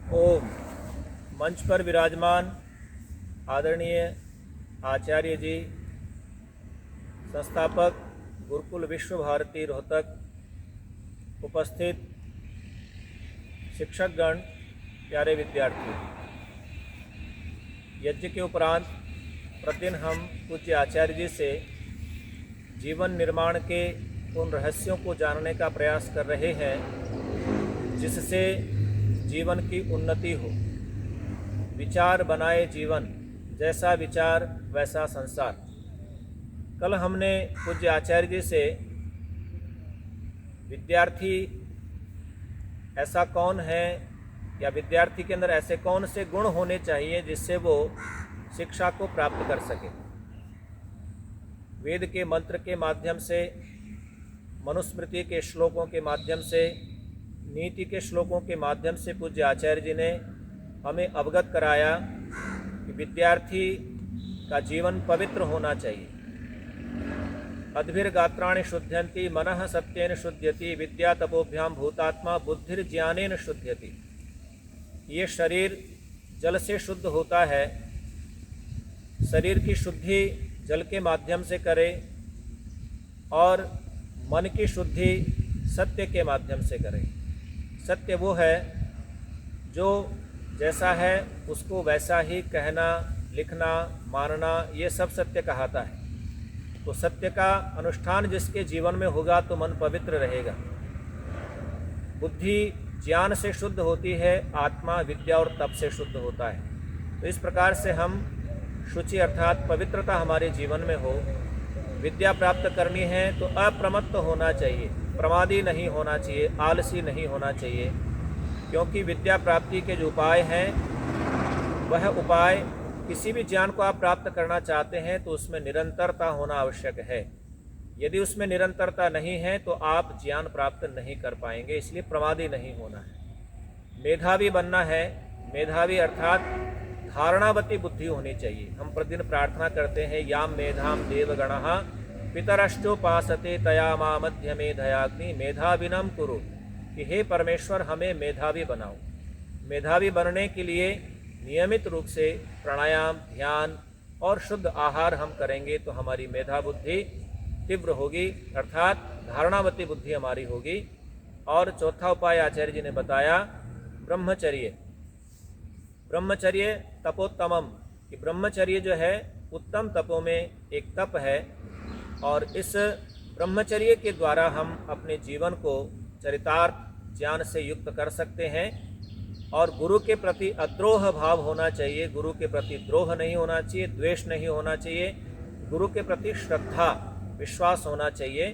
ओम। मंच पर विराजमान आदरणीय आचार्य जी, संस्थापक गुरुकुल विश्व भारती रोहतक, उपस्थित शिक्षकगण, प्यारे विद्यार्थी, यज्ञ के उपरांत प्रतिदिन हम पूज्य आचार्य जी से जीवन निर्माण के उन रहस्यों को जानने का प्रयास कर रहे हैं जिससे जीवन की उन्नति हो। विचार बनाए जीवन, जैसा विचार वैसा संसार। कल हमने पूज्य आचार्य जी से विद्यार्थी ऐसा कौन है या विद्यार्थी के अंदर ऐसे कौन से गुण होने चाहिए जिससे वो शिक्षा को प्राप्त कर सके। वेद के मंत्र के माध्यम से, मनुस्मृति के श्लोकों के माध्यम से, नीति के श्लोकों के माध्यम से पूज्य आचार्य जी ने हमें अवगत कराया कि विद्यार्थी का जीवन पवित्र होना चाहिए। अद्भिर्गात्राणि शुध्यन्ति मनः सत्येन शुध्यति विद्या तपोभ्याम भूतात्मा बुद्धिर्ज्ञानेन शुध्यति। ये शरीर जल से शुद्ध होता है। शरीर की शुद्धि जल के माध्यम से करें और मन की शुद्धि सत्य के माध्यम से करें। सत्य वो है जो जैसा है उसको वैसा ही कहना, लिखना, मानना, ये सब सत्य कहलाता है। तो सत्य का अनुष्ठान जिसके जीवन में होगा तो मन पवित्र रहेगा। बुद्धि ज्ञान से शुद्ध होती है, आत्मा विद्या और तप से शुद्ध होता है। तो इस प्रकार से हम शुचि अर्थात पवित्रता हमारे जीवन में हो। विद्या प्राप्त करनी है तो अप्रमत्त होना चाहिए, प्रमादी नहीं होना चाहिए, आलसी नहीं होना चाहिए, क्योंकि विद्या प्राप्ति के जो उपाय हैं वह उपाय, किसी भी ज्ञान को आप प्राप्त करना चाहते हैं तो उसमें निरंतरता होना आवश्यक है। यदि उसमें निरंतरता नहीं है तो आप ज्ञान प्राप्त नहीं कर पाएंगे। इसलिए प्रमादी नहीं होना है। मेधावी बनना है। मेधावी अर्थात धारणावती बुद्धि होनी चाहिए। हम प्रतिदिन प्रार्थना करते हैं, याम मेधाम देवगणः पितरश्चोपासते तया मा मध्य मेधयाग्नि मेधाविनम कुरु, कि हे परमेश्वर हमें मेधावी बनाओ। मेधावी बनने के लिए नियमित रूप से प्राणायाम, ध्यान और शुद्ध आहार हम करेंगे तो हमारी मेधा बुद्धि तीव्र होगी, अर्थात धारणावती बुद्धि हमारी होगी। और चौथा उपाय आचार्य जी ने बताया ब्रह्मचर्य। ब्रह्मचर्य तपोत्तमम, कि ब्रह्मचर्य जो है उत्तम तपों में एक तप है। और इस ब्रह्मचर्य के द्वारा हम अपने जीवन को चरितार्थ ज्ञान से युक्त कर सकते हैं। और गुरु के प्रति अद्रोह भाव होना चाहिए, गुरु के प्रति द्रोह नहीं होना चाहिए, द्वेष नहीं होना चाहिए। गुरु के प्रति श्रद्धा, विश्वास होना चाहिए।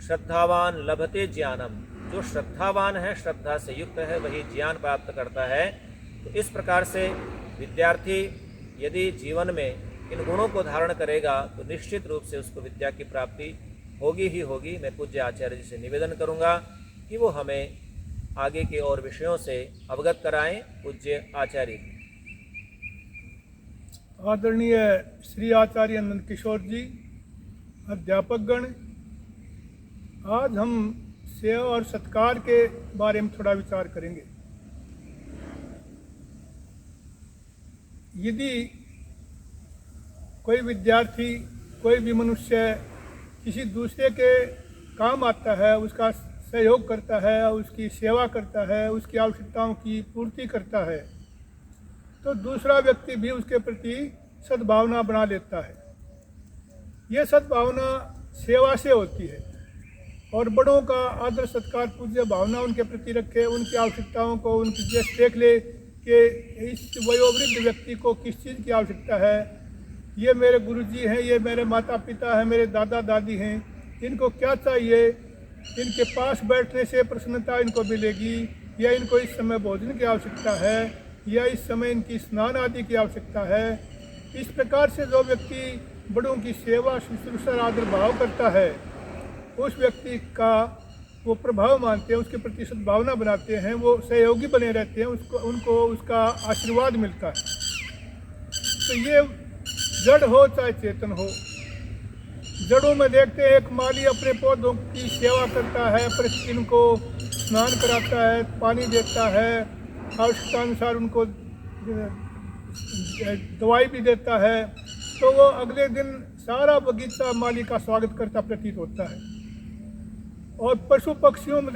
श्रद्धावान लभते ज्ञानम, जो श्रद्धावान है, श्रद्धा से युक्त है, वही ज्ञान प्राप्त करता है। तो इस प्रकार से विद्यार्थी यदि जीवन में इन गुणों को धारण करेगा तो निश्चित रूप से उसको विद्या की प्राप्ति होगी ही होगी। मैं पूज्य आचार्य जी से निवेदन करूंगा कि वो हमें आगे के और विषयों से अवगत कराएं। पूज्य आचार्य जी। आदरणीय श्री आचार्य नंद किशोर जी, अध्यापकगण, आज हम सेवा और सत्कार के बारे में थोड़ा विचार करेंगे। यदि कोई विद्यार्थी, कोई भी मनुष्य किसी दूसरे के काम आता है, उसका सहयोग करता है, उसकी सेवा करता है, उसकी आवश्यकताओं की पूर्ति करता है, तो दूसरा व्यक्ति भी उसके प्रति सद्भावना बना लेता है। यह सद्भावना सेवा से होती है। और बड़ों का आदर सत्कार, पूज्य भावना उनके प्रति रखे, उनकी आवश्यकताओं को, उनकी जैसे देख ले कि इस वयोवृद्ध व्यक्ति को किस चीज़ की आवश्यकता है। ये मेरे गुरुजी हैं, ये मेरे माता पिता हैं, मेरे दादा दादी हैं, इनको क्या चाहिए, इनके पास बैठने से प्रसन्नता इनको मिलेगी, या इनको इस समय भोजन की आवश्यकता है, या इस समय इनकी स्नान आदि की आवश्यकता है। इस प्रकार से जो व्यक्ति बड़ों की सेवा, शुश्रूषा, आदर भाव करता है, उस व्यक्ति का वो प्रभाव मानते हैं, उसके प्रति सद्भावना बनाते हैं, वो सहयोगी बने रहते हैं, उनको उसका आशीर्वाद मिलता है। तो ये जड़ हो चाहे चेतन हो, जड़ों में देखते हैं एक माली अपने पौधों की सेवा करता है, प्रतिदिन को स्नान कराता है, पानी देता है, आवश्यकता अनुसार उनको दवाई भी देता है, तो वो अगले दिन सारा बगीचा माली का स्वागत करता प्रतीत होता है। और पशु पक्षियों में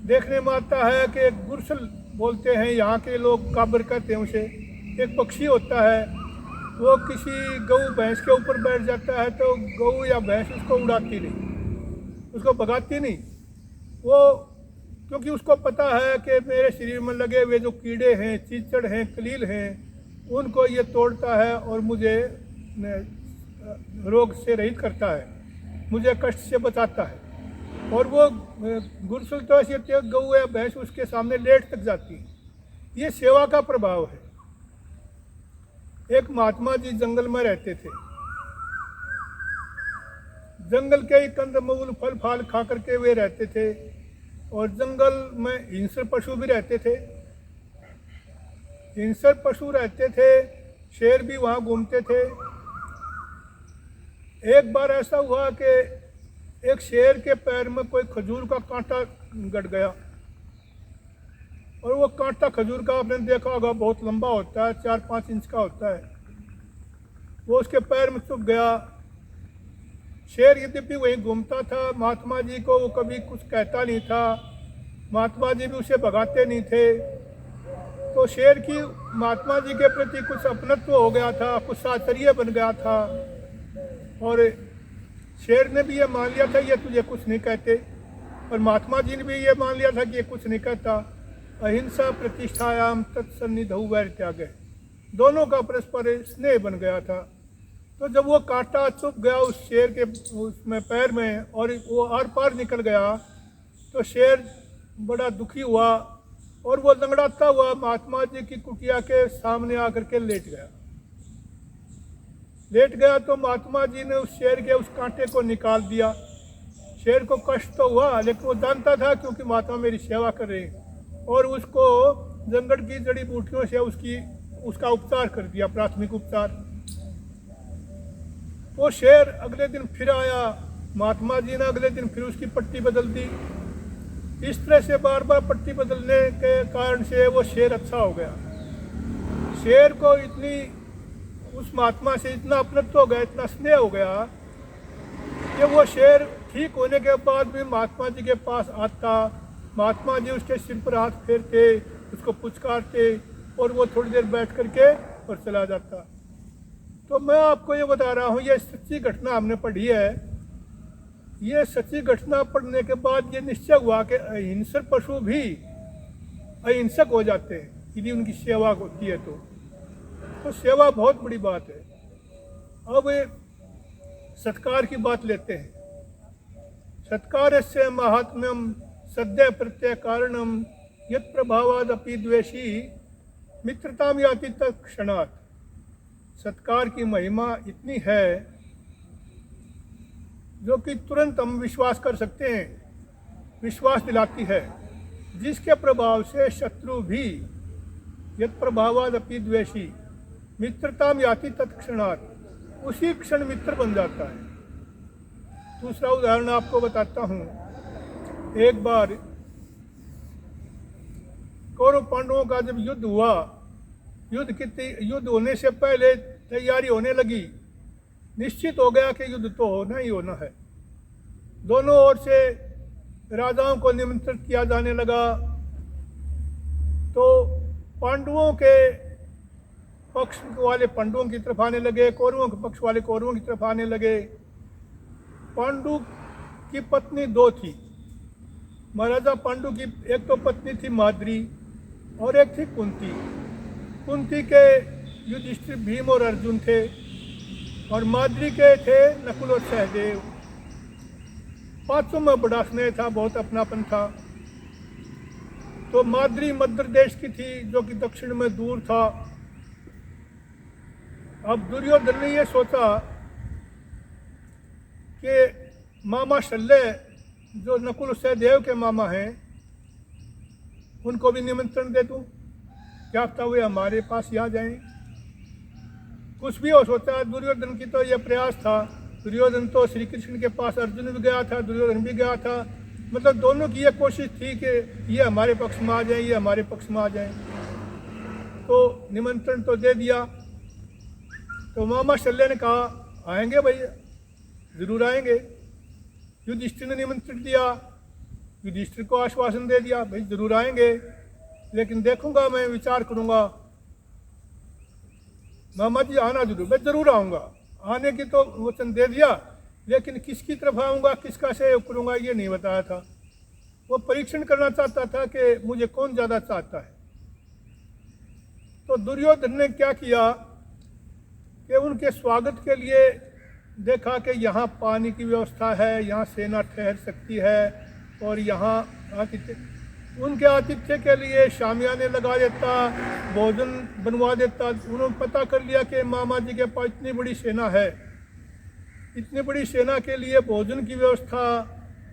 देखने में आता है कि एक गुरसल बोलते हैं यहाँ के लोग, काबर कहते हैं उसे, एक पक्षी होता है, वो किसी गऊ भैंस के ऊपर बैठ जाता है तो गऊ या भैंस उसको उड़ाती नहीं, उसको भगाती नहीं, वो क्योंकि उसको पता है कि मेरे शरीर में लगे हुए जो कीड़े हैं, चीचड़ हैं, कलील हैं, उनको ये तोड़ता है और मुझे रोग से रहित करता है, मुझे कष्ट से बचाता है। और वो गुरसल तो ऐसी होती है, गऊ या भैंस उसके सामने लेट तक जाती है। ये सेवा का प्रभाव है। एक महात्मा जी जंगल में रहते थे, जंगल के ही कंदमूल फल फाल खा करके वे रहते थे, और जंगल में हिंसक पशु भी रहते थे, हिंसक पशु रहते थे, शेर भी वहाँ घूमते थे। एक बार ऐसा हुआ कि एक शेर के पैर में कोई खजूर का कांटा गड़ गया, और वो कांटा खजूर का आपने देखा होगा, बहुत लंबा होता है, 4-5 इंच का होता है, वो उसके पैर में चुभ गया। शेर यद्यपि वहीं घूमता था, महात्मा जी को वो कभी कुछ कहता नहीं था, महात्मा जी भी उसे भगाते नहीं थे, तो शेर की महात्मा जी के प्रति कुछ अपनत्व हो गया था, कुछ साचर्य बन गया था, और शेर ने भी ये मान लिया था ये तुझे कुछ नहीं कहते, और महात्मा जी ने भी ये मान लिया था कि ये कुछ नहीं कहता। अहिंसा प्रतिष्ठायाम तत्सन्निधौ वैर त्यागे, दोनों का परस्पर स्नेह बन गया था। तो जब वो कांटा चुभ गया उस शेर के उसमें पैर में, और वो आर पार निकल गया, तो शेर बड़ा दुखी हुआ, और वो लंगड़ाता हुआ महात्मा जी की कुटिया के सामने आकर के लेट गया। तो महात्मा जी ने उस शेर के उस कांटे को निकाल दिया। शेर को कष्ट तो हुआ, लेकिन वो जानता था क्योंकि महात्मा मेरी सेवा कर रहे हैं, और उसको जंगल की जड़ी बूटियों से उसका उपचार कर दिया, प्राथमिक उपचार। वो शेर अगले दिन फिर आया, महात्मा जी ने अगले दिन फिर उसकी पट्टी बदल दी। इस तरह से बार बार पट्टी बदलने के कारण से वो शेर अच्छा हो गया। शेर को उस महात्मा से इतना अपनत्व हो गया, इतना स्नेह हो गया कि वो शेर ठीक होने के बाद भी महात्मा जी के पास आता, महात्मा जी उसके सिर पर हाथ फेरते, उसको पुचकारते, और वो थोड़ी देर बैठ करके और चला जाता। तो मैं आपको ये बता रहा हूँ, ये सच्ची घटना हमने पढ़ी है। ये सच्ची घटना पढ़ने के बाद ये निश्चय हुआ कि अहिंसक पशु भी अहिंसक हो जाते हैं यदि उनकी सेवा होती है तो सेवा बहुत बड़ी बात है। अब सत्कार की बात लेते हैं। सत्कार से महात्म्यम सद्य प्रत्यय कारणम यत् प्रभावादपि द्वेषी मित्रताम याति तत्क्षणात्। सत्कार की महिमा इतनी है जो कि तुरंत हम विश्वास कर सकते हैं, विश्वास दिलाती है, जिसके प्रभाव से शत्रु भी यत् प्रभावादपि द्वेषी मित्रताम याति तत्क्षणात्, उसी क्षण मित्र बन जाता है। दूसरा उदाहरण आपको बताता हूँ। एक बार कौरव पांडवों का जब युद्ध हुआ, युद्ध होने से पहले तैयारी होने लगी, निश्चित हो गया कि युद्ध तो होना ही होना है। दोनों ओर से राजाओं को निमंत्रित किया जाने लगा, तो पांडवों के पक्ष वाले पांडवों की तरफ आने लगे, कौरवों के पक्ष वाले कौरवों की तरफ आने लगे। पांडु की पत्नी 2 थी। महाराजा पांडु की एक तो पत्नी थी माद्री और एक थी कुंती। कुंती के युधिष्ठिर, भीम और अर्जुन थे, और माद्री के थे नकुल और सहदेव। पांचों में बड़ा स्नेह था, बहुत अपनापन था। तो माद्री मध्य देश की थी, जो कि दक्षिण में दूर था। अब दुर्योधन ने ये सोचा कि मामा शल्य, जो नकुल सहदेव के मामा हैं, उनको भी निमंत्रण दे दूं, क्या पता वे हमारे पास ही आ जाएं। कुछ भी हो सोचा। दुर्योधन की तो यह प्रयास था। दुर्योधन तो श्री कृष्ण के पास, अर्जुन भी गया था, दुर्योधन भी गया था, मतलब दोनों की ये कोशिश थी कि ये हमारे पक्ष में आ जाए, ये हमारे पक्ष में आ जाए। तो निमंत्रण तो दे दिया। तो मामा शल्य ने कहा आएंगे भैया, ज़रूर आएंगे। युधिष्ठिर ने निमंत्रण दिया, युधिष्ठिर को आश्वासन दे दिया भाई ज़रूर आएंगे, लेकिन देखूंगा, मैं विचार करूंगा। मामा जी आना जरूर, मैं ज़रूर आऊँगा, आने की तो वचन दे दिया, लेकिन किसकी तरफ आऊँगा, किसका सहयोग करूँगा, ये नहीं बताया था। वो परीक्षण करना चाहता था कि मुझे कौन ज़्यादा चाहता है। तो दुर्योधन ने क्या किया कि उनके स्वागत के लिए देखा कि यहाँ पानी की व्यवस्था है, यहाँ सेना ठहर सकती है, और यहाँ उनके आतिथ्य के लिए शामियाने लगा देता, भोजन बनवा देता। उन्होंने पता कर लिया कि मामा जी के पास इतनी बड़ी सेना है, इतनी बड़ी सेना के लिए भोजन की व्यवस्था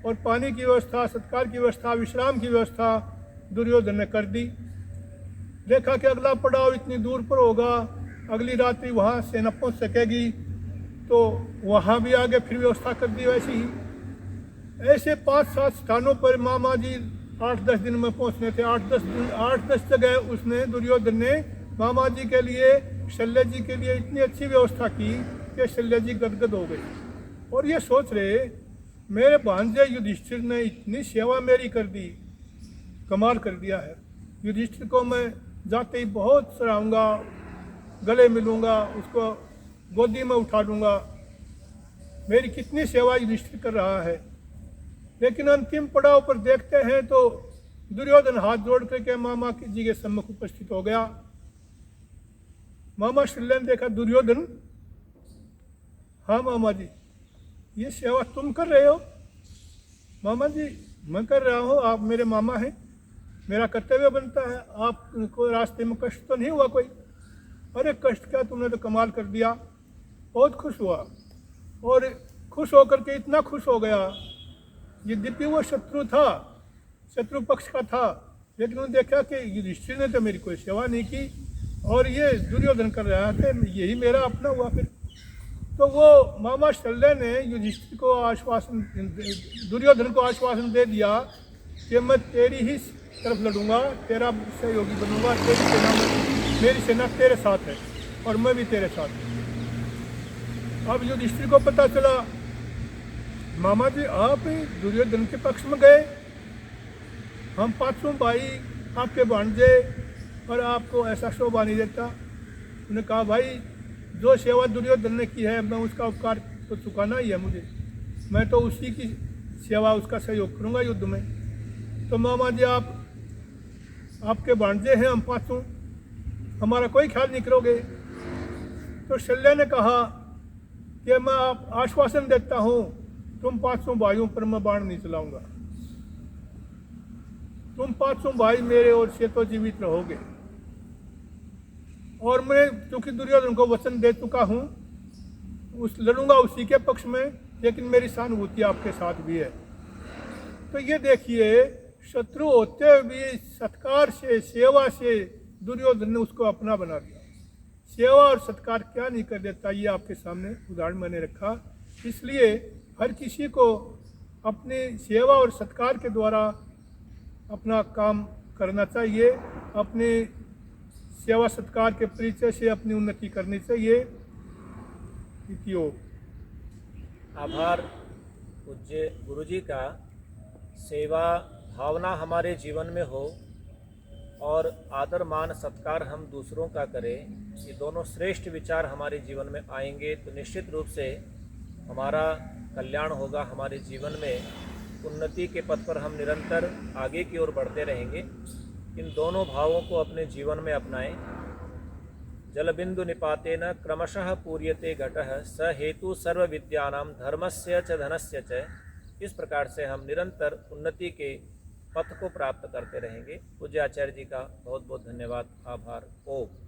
और पानी की व्यवस्था, सत्कार की व्यवस्था, विश्राम की व्यवस्था दुर्योधन ने कर दी। देखा कि अगला पड़ाव इतनी दूर पर होगा, अगली रात्रि वहाँ सेना पहुँच सकेगी, तो वहाँ भी आगे फिर व्यवस्था कर दी वैसी ही। ऐसे 5-7 स्थानों पर मामा जी 8-10 दिन में पहुँचने थे। 8-10 जगह उसने, दुर्योधन ने मामा जी के लिए, शल्य जी के लिए इतनी अच्छी व्यवस्था की कि शल्य जी गदगद हो गई, और ये सोच रहे मेरे भांजे युधिष्ठिर ने इतनी सेवा मेरी कर दी, कमाल कर दिया है। युधिष्ठिर को मैं जाते ही बहुत सराहूँगा, गले मिलूँगा, उसको गोदी में उठा लूँगा, मेरी कितनी सेवा युधिष्ठिर कर रहा है। लेकिन अंतिम पड़ाव पर देखते हैं तो दुर्योधन हाथ जोड़ करके मामा जी के सम्मुख उपस्थित हो गया। मामा शल्य ने देखा दुर्योधन, हाँ मामा जी, ये सेवा तुम कर रहे हो? मामा जी मैं कर रहा हूँ, आप मेरे मामा हैं, मेरा कर्तव्य बनता है। आपको रास्ते में कष्ट तो नहीं हुआ कोई? अरे कष्ट क्या, तुमने तो कमाल कर दिया। बहुत खुश हुआ, और खुश होकर के इतना खुश हो गया, यद्यपि वो शत्रु था, शत्रु पक्ष का था, लेकिन उन्होंने देखा कि युधिष्ठिर ने तो मेरी कोई सेवा नहीं की और ये दुर्योधन कर रहा है, यही मेरा अपना हुआ। फिर तो वो मामा शल्य ने युधिष्ठिर को आश्वासन, दुर्योधन को आश्वासन दे दिया कि मैं तेरी ही तरफ लड़ूंगा, तेरा सहयोगी बनूंगा, तेरी सेना में, मेरी सेना तेरे साथ है और मैं भी तेरे साथ हूँ। अब युधिष्ठिर को पता चला मामा जी आप दुर्योधन के पक्ष में गए, हम 500 भाई आपके भांजे, और आपको ऐसा शोभा नहीं देता। उन्होंने कहा भाई जो सेवा दुर्योधन ने की है, मैं उसका उपकार तो चुकाना ही है मुझे, मैं तो उसी की सेवा, उसका सहयोग करूंगा युद्ध में। तो मामा जी आपके भांजे हैं, हम 500, हमारा कोई ख्याल नहीं करोगे? तो शल्य ने कहा कि मैं आप आश्वासन देता हूँ, तुम 500 भाइयों पर मैं बाण नहीं चलाऊंगा, तुम 500 भाई मेरे और से तो जीवित रहोगे। और मैं चूंकि दुर्योधन को वचन दे चुका हूँ, लड़ूंगा उसी के पक्ष में, लेकिन मेरी सहानुभूति आपके साथ भी है। तो ये देखिए, शत्रु होते हुए भी सत्कार से, सेवा से दुर्योधन ने उसको अपना बना दिया। सेवा और सत्कार क्या नहीं कर देता, ये आपके सामने उदाहरण मैंने रखा। इसलिए हर किसी को अपनी सेवा और सत्कार के द्वारा अपना काम करना चाहिए, अपने सेवा सत्कार के परिचय से अपनी उन्नति करनी चाहिए। आभार पूज्य गुरुजी का। सेवा भावना हमारे जीवन में हो और आदर मान सत्कार हम दूसरों का करें, ये दोनों श्रेष्ठ विचार हमारे जीवन में आएंगे तो निश्चित रूप से हमारा कल्याण होगा, हमारे जीवन में उन्नति के पथ पर हम निरंतर आगे की ओर बढ़ते रहेंगे। इन दोनों भावों को अपने जीवन में अपनाएं। जलबिंदु निपातेन क्रमशः पूर्यते घटः स हेतु सर्व विद्यानां धर्मस्य च धनस्य च। इस प्रकार से हम निरंतर उन्नति के पथ को प्राप्त करते रहेंगे। पूज्य आचार्य जी का बहुत बहुत धन्यवाद, आभार। ओम।